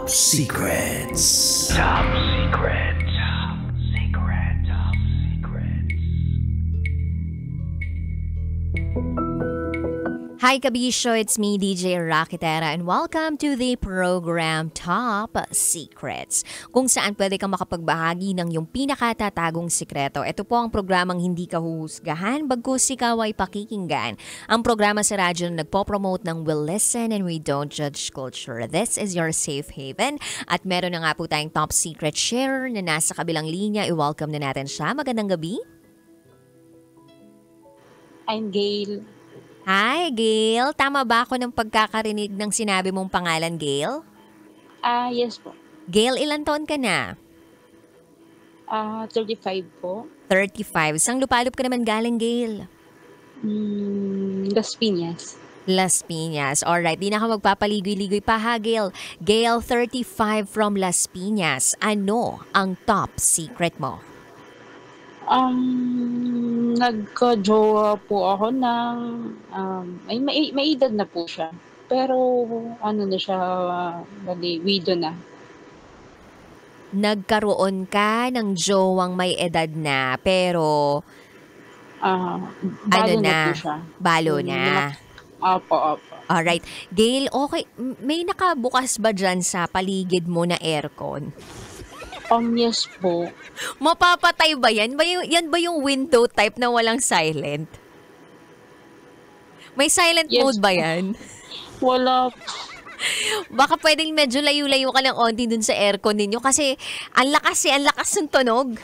Secrets. Top Secret. Top Secret. Top Secret. Hi Kabisyo, it's me DJ Rakitera and welcome to the program Top Secrets, kung saan pwede kang makapagbahagi ng iyong pinakatatagong sikreto. Ito po ang programang hindi ka huhusgahan, bagkus ikaw ay pakikinggan. Ang programa sa radyo na nagpo-promote ng We'll Listen and We Don't Judge Culture. This is your safe haven at meron na nga po tayong top secret sharer na nasa kabilang linya. I-welcome na natin siya. Magandang gabi. I'm Gail. Hi, Gail. Tama ba ako ng pagkakarinig ng sinabi mong pangalan, Gail? Yes po. Gail, ilan taon ka na? 35 po. 35. Sang lupalop ka naman galing, Gail? Las Piñas. Las Piñas. Alright, di na ako magpapaligoy-ligoy pa ha, Gail. Gail, 35 from Las Piñas. Ano ang top secret mo? Nagka-jowa po ako ng, may edad na po siya. Pero, ano na siya, widow na. Nagkaroon ka ng jowang may edad na, pero Balo ano na na? po siya. Balo na. Opo. Alright. Gail, okay. May nakabukas ba dyan sa paligid mo na aircon? Yes po. Mapapatay ba yan? Yan ba yung window type na walang silent? May silent Yes mode ba po. yan? Wala. Baka pwedeng medyo layo-layo ka ng onti dun sa aircon ninyo kasi ang lakas ng tunog.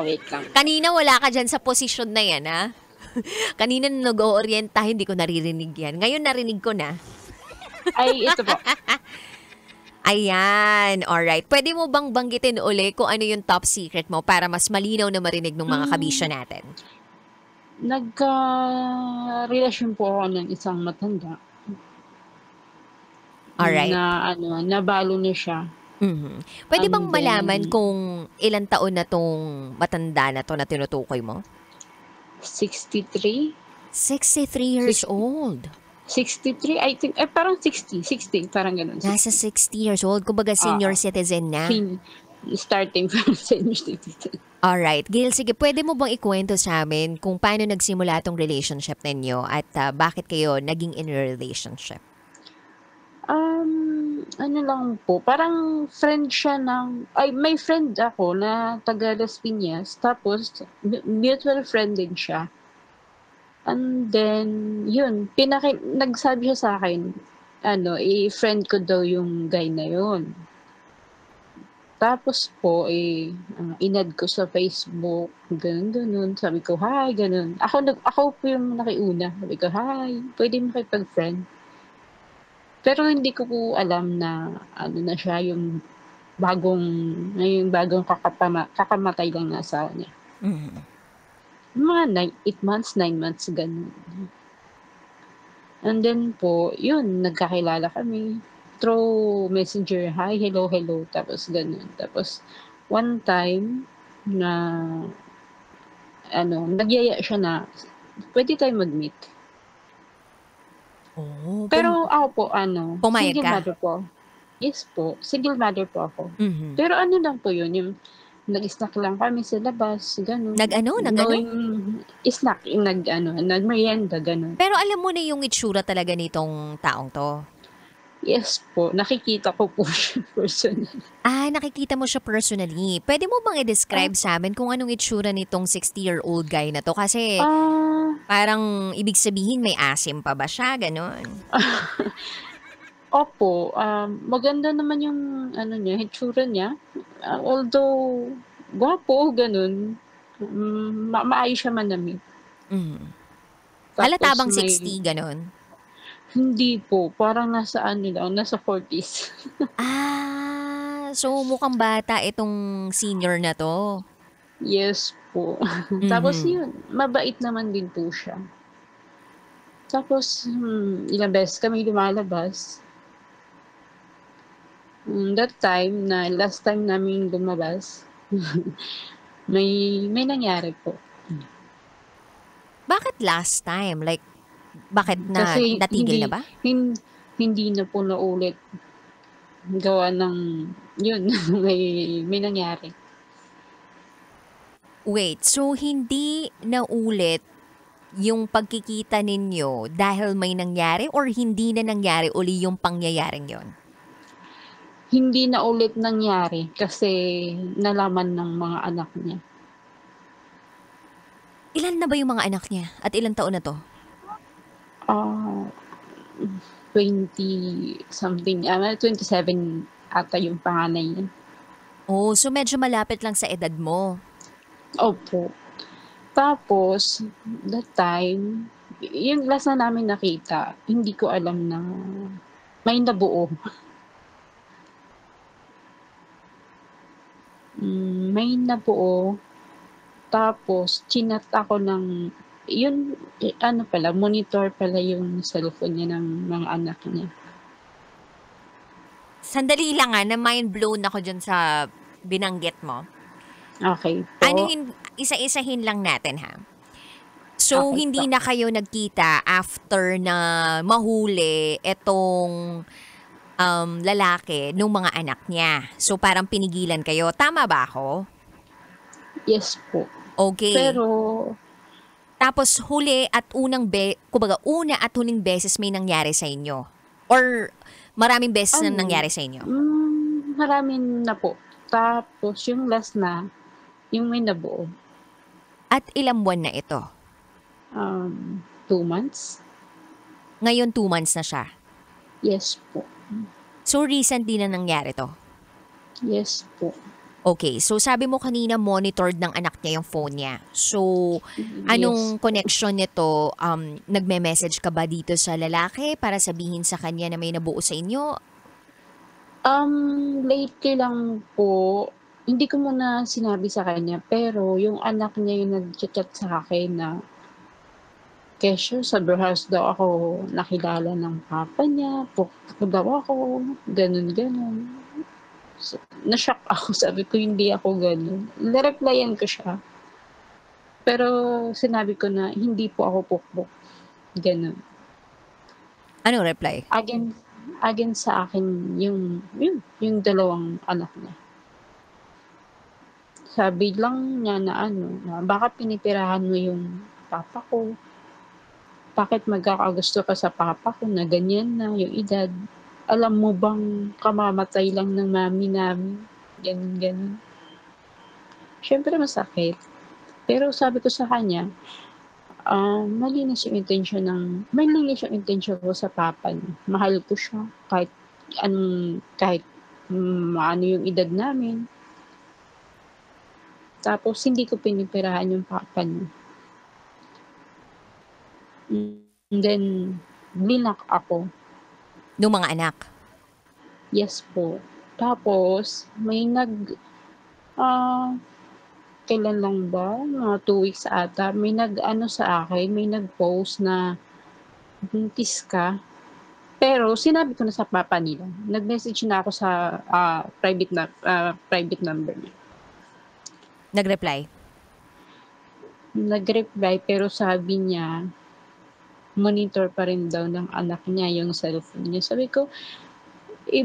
Wait lang. Kanina wala ka dyan sa posisyon na yan, ha? Kanina nung nag-oorienta, hindi ko naririnig yan. Ngayon narinig ko na. Ay, ito po. Ayan, alright. Pwede mo bang banggitin uli kung ano yung top secret mo para mas malinaw na marinig ng mga kabisyo natin? Nagka-relasyon po ako ng isang matanda. Alright. Nabalo na siya. Mhm. Pwede bang And malaman then, kung ilang taon na tong matanda na to na tinutukoy mo? 63? 63 years old. 63, I think, parang 60, parang ganun. Nasa 60 years old. Kumbaga senior citizen na. Starting from senior citizen. Alright. Gail, sige, pwede mo bang ikwento sa amin kung paano nagsimula tong relationship ninyo at bakit kayo naging in a relationship? Ano lang po, parang friend siya may friend ako na taga Las Piñas, tapos mutual friend din siya. And then, yun, nagsabi siya sa akin, friend ko daw yung guy na yun. Tapos po, inad ko sa Facebook, ganun. Sabi ko, hi, ganun. Ako po yung nakiuna. Sabi ko, hi, pwede makipag-friend. Pero hindi ko po alam na, na siya yung bagong kakamatay lang na asawa niya. Mhm. Mga 8 months, 9 months, ganun. And then po, yun, nagkakilala kami. Through messenger, hi, hello, tapos ganun. Tapos, one time, na, nagyaya siya na, pwede tayo mag-meet. Oh, Pero ako po, pumayag single ka? mother po. Yes po, single mother po ako. Mhm. Pero lang po yun, yung nag-snack lang kami sa labas, gano'n. Nag-ano? Snack, nag-merienda, gano'n. Pero alam mo na yung itsura talaga nitong taong to? Yes po, nakikita ko po siya personally. Nakikita mo siya personally. Pwede mo bang i-describe sa amin kung anong itsura nitong 60-year-old guy na to? Kasi parang ibig sabihin may asim pa ba siya? Ganon. Opo, maganda naman yung itsura niya. Although, gwapo, ganun. Maayos siya manamit. Mhm. Tapos Halata bang may- 60, ganon? Hindi po, parang nasa 40s. So mukhang bata itong senior na to. Yes po. Tapos yun, mabait naman din po siya. Tapos, ilang beses kami lumalabas. That time, last time namin lumabas, may nangyari po. Bakit last time? Like, bakit Kasi natigil na ba? hindi na po naulit. gawa ng yun, may nangyari. Wait, so hindi naulit yung pagkikita ninyo dahil may nangyari or hindi na nangyari uli yung pangyayaring yon? Hindi na ulit nangyari kasi nalaman ng mga anak niya. Ilan na ba yung mga anak niya at ilang taon na to? Ah, 20 something, 27 ata yung panganay niya. Oh, so medyo malapit lang sa edad mo. Opo. Tapos, that time, yung last na namin nakita, hindi ko alam na may nabuo. May nabuo, tapos chinat ako ng yun, ano pala, monitor pala yung cellphone niya ng mga anak niya. Sandali lang na mind blown ako dyan sa binanggit mo. Okay po. Isa-isahin lang natin ha. So, Okay hindi po. na kayo nagkita after na mahuli etong lalaki nung mga anak niya. So, parang pinigilan kayo. Tama ba ako? Yes po. Okay. Pero, Tapos huli at kumbaga una at huling beses may nangyari sa inyo? Or maraming beses na nangyari sa inyo? marami na po. Tapos, yung last na, yung may nabuo, At ilang buwan na ito? 2 months. Ngayon 2 months na siya. Yes po. So recently na nangyari to? Yes po. Okay, so sabi mo kanina monitored ng anak niya yung phone niya. So, anong connection nito? Nagme-message ka ba dito sa lalaki para sabihin sa kanya na may nabuo sa inyo? Lately lang po, hindi ko muna sinabi sa kanya, pero yung anak niya yung nag-chat sa akin na kesyo sa warehouse daw ako nakilala ng papa niya, pupunta daw ako, ganun. So, na-shock ako, sabi ko hindi ako ganun. Na-replyan ko siya. Pero sinabi ko na hindi po ako pukpok. Ganun. Anong reply? Again sa akin yung dalawang anak niya. Sabi lang niya na baka pinipirahan mo yung papa ko. Bakit magkakagusto ka sa papa ko na ganyan na yung edad? Alam mo bang kamamatay lang ng mami namin? Ganun. Siyempre masakit. Pero sabi ko sa kanya, malinis yung intention ko sa papa niya. Mahal ko siya kahit ano yung edad namin. Tapos hindi ko pinipirahan yung papa niya. And then, blinak ako. Nung mga anak? Yes po. Tapos, may kailan lang ba? Mga 2 weeks ata. May sa akin, may nag-post na buntis ka. Pero, sinabi ko na sa papa nila. Nag-message na ako sa private number niya. Nag-reply? Nag-reply, pero sabi niya, monitor pa rin daw ng anak niya yung cellphone niya. Sabi ko,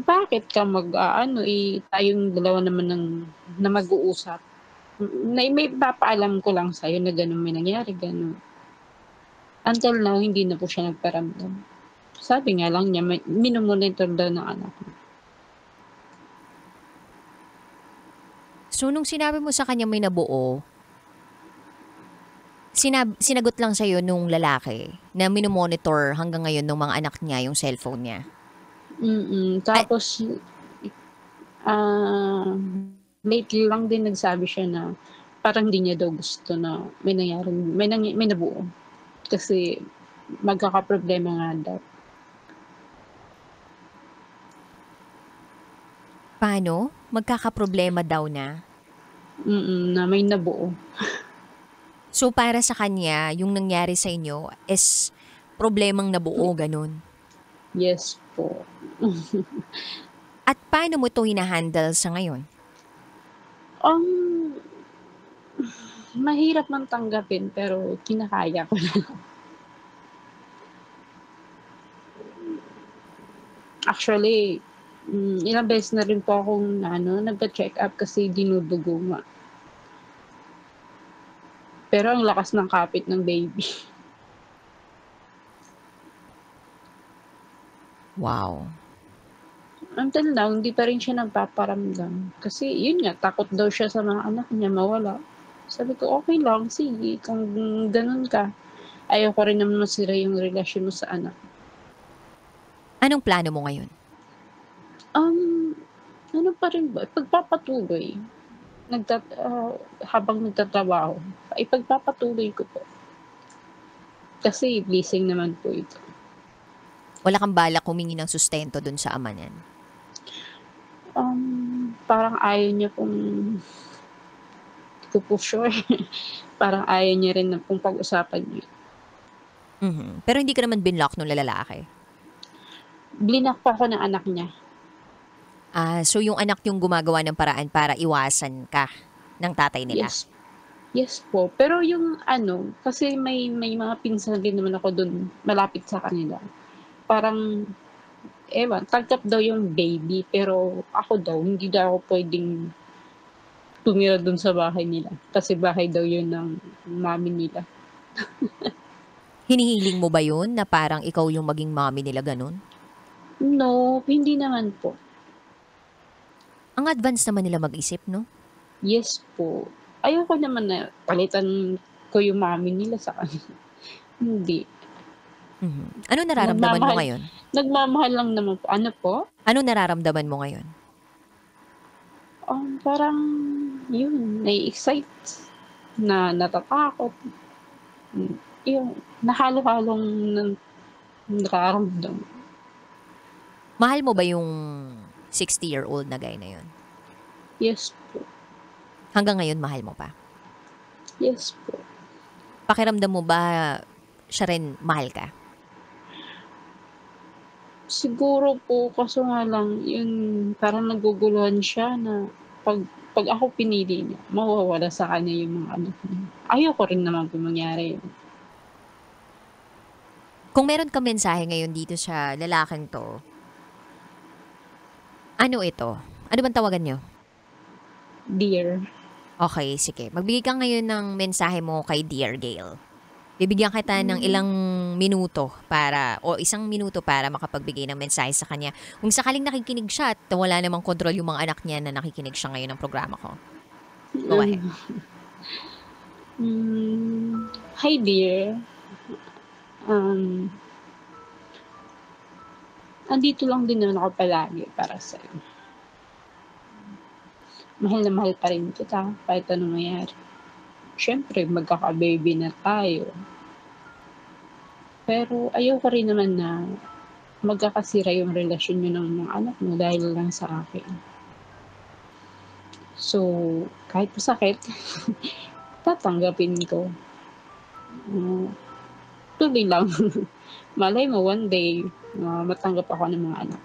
bakit ka tayong dalawa naman na mag-uusap. May papaalam ko lang sa'yo na ganun may nangyari, ganun. Until now, hindi na po siya nagparamdam. Sabi nga lang niya, minomonitor daw ng anak niya. So, nung sinabi mo sa kanya may nabuo, sinagot lang sa'yo nung lalaki na minomonitor hanggang ngayon ng mga anak niya yung cellphone niya? Tapos, lately lang din nagsabi siya na parang hindi niya daw gusto na may nabuo. Kasi magkakaproblema nga daw. Paano? Magkakaproblema daw na? Na may nabuo. So, para sa kanya, yung nangyari sa inyo is problemang nabuo, ganun? Yes po. At paano mo ito hinahandle sa ngayon? Mahirap man tanggapin, pero kinakaya ko na. Actually, Ilang beses na rin po akong nagpa-check up kasi dinudugo nga. Pero ang lakas ng kapit ng baby. Wow. Until now, hindi pa rin siya nagpaparamdam. Kasi yun nga, takot daw siya sa mga anak niya mawala. Sabi ko, okay lang, sige, kung ganun ka. Ayoko rin naman masira yung relasyon mo sa anak. Anong plano mo ngayon? Ano pa rin ba, pagpapatuloy. Habang nagtatrabaho, ipagpapatuloy ko po. Kasi blessing naman po ito. Wala kang balak humingi ng sustento dun sa ama niyan? Parang ayaw niya pong, hindi ko po sure. Parang ayaw niya rin na pong pag-usapan niya. Pero hindi ka naman binlock nung lalaki? Blinak po ako ng anak niya. So yung anak yung gumagawa ng paraan para iwasan ka ng tatay nila? Yes po. Pero yung kasi may mga pinsan din naman ako dun malapit sa kanila. Parang, tanggap daw yung baby, pero ako daw, hindi daw ako pwedeng tumira dun sa bahay nila. Kasi bahay daw yun ng mami nila. Hinihiling mo ba yun na parang ikaw yung maging mommy nila ganun? No, hindi naman po. Ang advance naman nila mag-isip, no? Yes po. Ayoko naman na palitan ko yung mami nila sa kanila. Hindi. Ano nararamdaman mo ngayon? Nagmamahal lang naman po. Ano po? Ano nararamdaman mo ngayon? Parang, yun, nai-excite, natatakot. Yung nahalo-halong nararamdam. Mahal mo ba yung 60-year-old na guy na yun? Yes po. Hanggang ngayon, mahal mo pa? Yes po. Pakiramdam mo ba siya rin mahal ka? Siguro po, kaso nga lang, yun, parang naguguluhan siya na pag ako pinili niya, mawawala sa kanya yung mga anak niya. Ayoko rin naman po mangyari yun. Kung meron ka mensahe ngayon dito sa lalaking to, ano ito? Ano bang tawagan nyo? Dear. Okay, sige. Magbigay ka ngayon ng mensahe mo kay Dear Gail. Bibigyan kita ng ilang minuto o 1 minuto para makapagbigay ng mensahe sa kanya. Kung sakaling nakikinig siya at wala namang kontrol yung mga anak niya na nakikinig siya ngayon ng programa ko. Go ahead. Hi dear. Andito lang din naman ako palagi para sa'yo. Mahal na mahal pa rin kita kahit anong mangyari. Siyempre, magkaka-baby na tayo. Pero ayoko rin naman na magkakasira yung relasyon niyo ng mga anak mo dahil lang sa akin. So, kahit masakit, tatanggapin ko. Tuloy lang. Malay mo, one day, matanggap ako ng mga anak.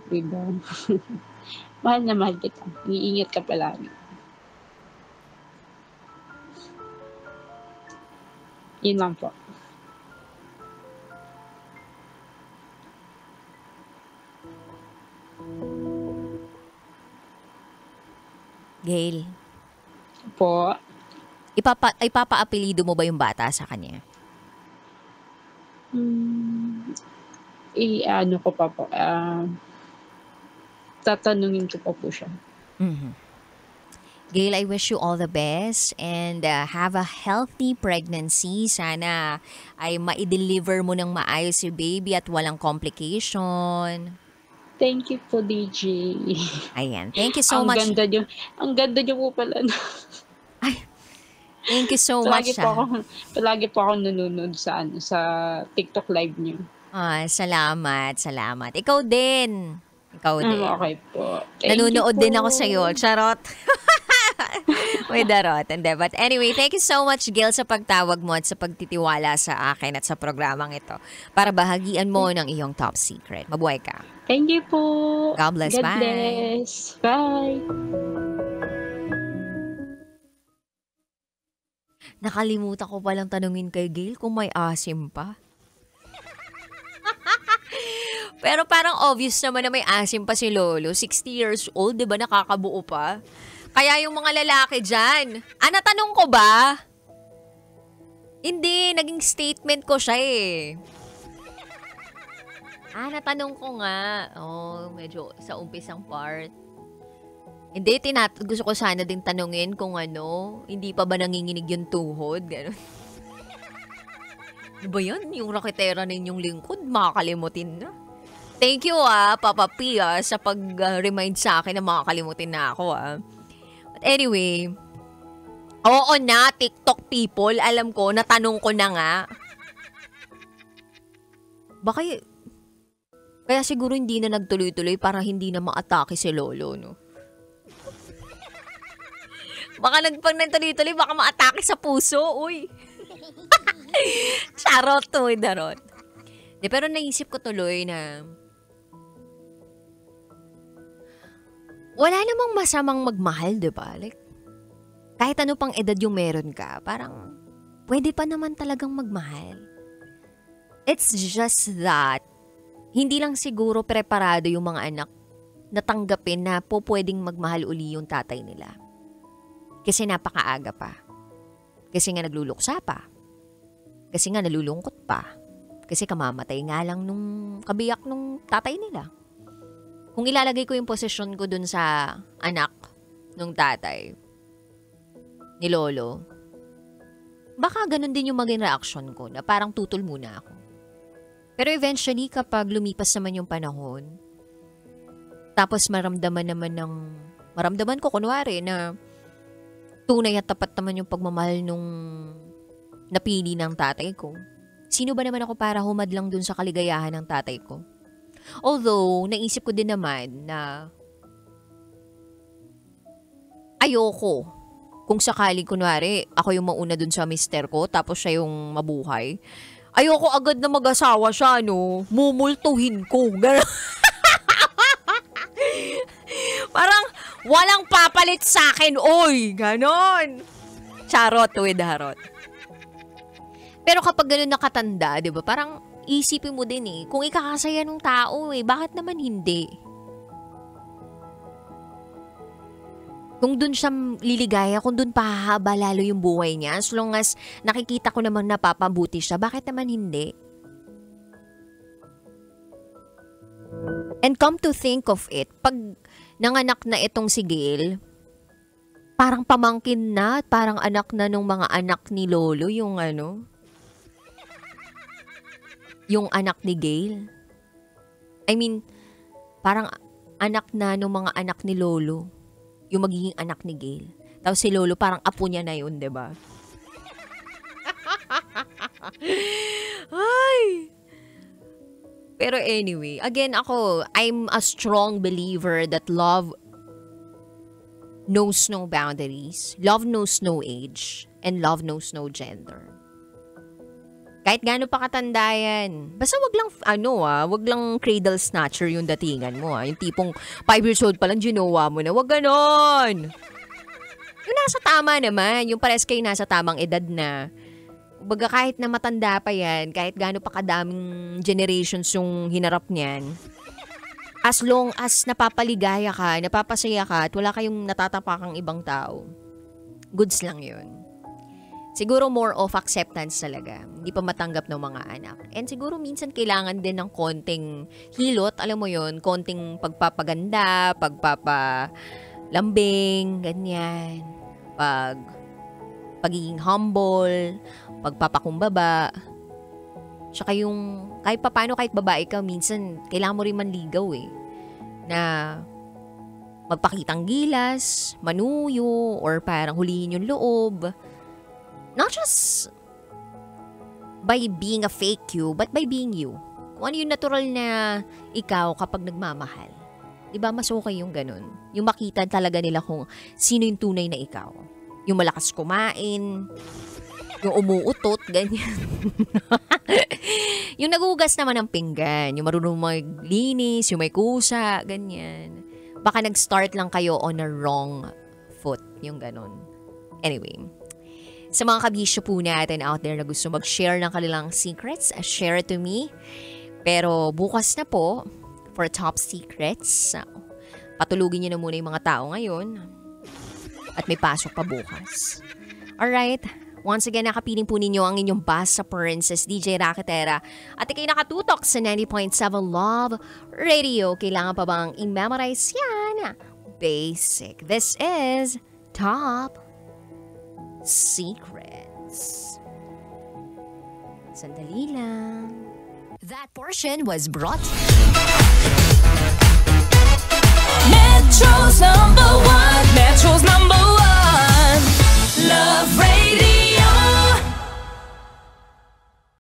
Diba? Mahal na mahal kita. Iingat ka palagi. Yun lang po. Gail, Po. ipapa-apelido mo ba yung bata sa kanya? Ano ko pa po. Tatanungin ko pa po siya. Gail, I wish you all the best and have a healthy pregnancy. Sana ay ma-deliver mo ng maayos si baby at walang complication. Thank you po, DJ. Ayan. Thank you so much. Ang ganda niyo po pala. Ay, thank you so palagi much. Palagi po ako nanonood sa TikTok live niyo. Salamat. Ikaw din. Okay po. Nanonood din ako sa'yo. Charot. May darot. But anyway, thank you so much, Gail, sa pagtawag mo at sa pagtitiwala sa akin at sa programang ito para bahagian mo ng iyong top secret. Mabuhay ka. Thank you po. God bless. God Bye. bless. Bye. Nakalimutan ko palang tanungin kay Gail kung may asim pa. Pero parang obvious naman na may asim pa si Lolo. 60 years old, di ba? Nakakabuo pa. Kaya yung mga lalaki dyan, natanong ko ba? Hindi, naging statement ko siya eh. Natanong ko nga. Medyo sa umpisang part. Hindi, gusto ko sana din tanungin kung hindi pa ba nanginginig yung tuhod? Ganon. Ano ba yan? Yung raketera ninyong lingkod, makakalimutin na. Thank you Papa P sa pag-remind sa akin na makakalimutin na ako But anyway, oo na, TikTok people, alam ko, natanong ko na nga. Baka, kaya siguro hindi na nagtuloy-tuloy para hindi na ma-atake si Lolo, no? Baka pag nagtuloy-tuloy, baka ma-atake sa puso, uy. Charot to, darot. Pero naisip ko tuloy na wala namang masamang magmahal, diba? Like, kahit ano pang edad yung meron ka, parang pwede pa naman talagang magmahal. It's just that, hindi lang siguro preparado yung mga anak na tanggapin na pwedeng magmahal uli yung tatay nila. Kasi napakaaga pa. Kasi nga nagluluksa pa. Kasi nga nalulungkot pa. Kasi kamamatay nga lang nung kabiyak nung tatay nila. Kung ilalagay ko yung posisyon ko dun sa anak nung tatay ni Lolo, baka ganun din yung maging reaction ko na parang tutol muna ako. Pero eventually kapag lumipas naman yung panahon, tapos maramdaman ko kunwari na tunay at tapat naman yung pagmamahal nung napili ng tatay ko. Sino ba naman ako para humadlang dun sa kaligayahan ng tatay ko? Although, naisip ko din naman na ayoko. Kung sakali, kunwari, ako yung mauna dun sa mister ko, tapos siya yung mabuhay. Ayoko agad na mag-asawa siya, no? Mumultuhin ko. Parang, walang papalit sa akin, oy! Ganon. Charot with harot. Pero kapag ganun nakatanda, di ba? Parang, isipin mo din kung ikakasaya ng tao bakit naman hindi? Kung dun siya liligaya, kung dun pahahaba lalo yung buhay niya, as long as nakikita ko namang napapabuti siya, bakit naman hindi? And come to think of it, pag nanganak na itong si Gail, parang pamangkin na, parang anak na nung mga anak ni Lolo, yung anak ni Gail. I mean, parang anak na nung mga anak ni Lolo. Yung magiging anak ni Gail. Tapos si Lolo parang apo niya na yun, diba? Ay! Pero anyway, again I'm a strong believer that love knows no boundaries. Love knows no age. And love knows no gender. Kahit gaano pa katanda yan. Basta wag lang, wag lang cradle snatcher yung datingan mo, Yung tipong 5 years old pa lang, ginawa mo na. Wag ganon. Yung nasa tama naman. Yung pares kayo nasa tamang edad na. Baga kahit na matanda pa yan, kahit gaano pa kadaming generations yung hinarap niyan, as long as napapaligaya ka, napapasaya ka, at wala kayong natatapakang ibang tao, goods lang yun. Siguro more of acceptance talaga. Hindi pa matanggap ng mga anak. And siguro minsan kailangan din ng konting hilot. Alam mo yon, konting pagpapaganda, pagpapalambing, ganyan. Pagiging humble, pagpapakumbaba. Tsaka yung, kahit papano, kahit babae ka, minsan kailangan mo rin manligaw na magpakitang gilas, manuyo, or parang hulihin yung loob. Not just by being a fake you, but by being you. Kung ano yung natural na ikaw kapag nagmamahal. Diba mas okay yung ganun? Yung makita talaga nila kung sino yung tunay na ikaw. Yung malakas kumain, yung umuutot, ganyan. Yung nagugas naman ng pinggan, yung marunong maglinis, yung may kusa, ganyan. Baka nag-start lang kayo on a wrong foot, yung ganun. Anyway, sa mga kabisyo po natin out there na gusto mag-share ng kanilang secrets, share it to me. Pero bukas na po, for top secrets. Patulugin niyo na muna yung mga tao ngayon. At may pasok pa bukas. Alright. Once again, nakapiling po ninyo ang inyong Basta Princess, DJ Rakitera. At ikay nakatutok sa 90.7 Love Radio. Kailangan pa bang i-memorize yan? Basic. This is Top Secrets. Sandali lang. That portion was brought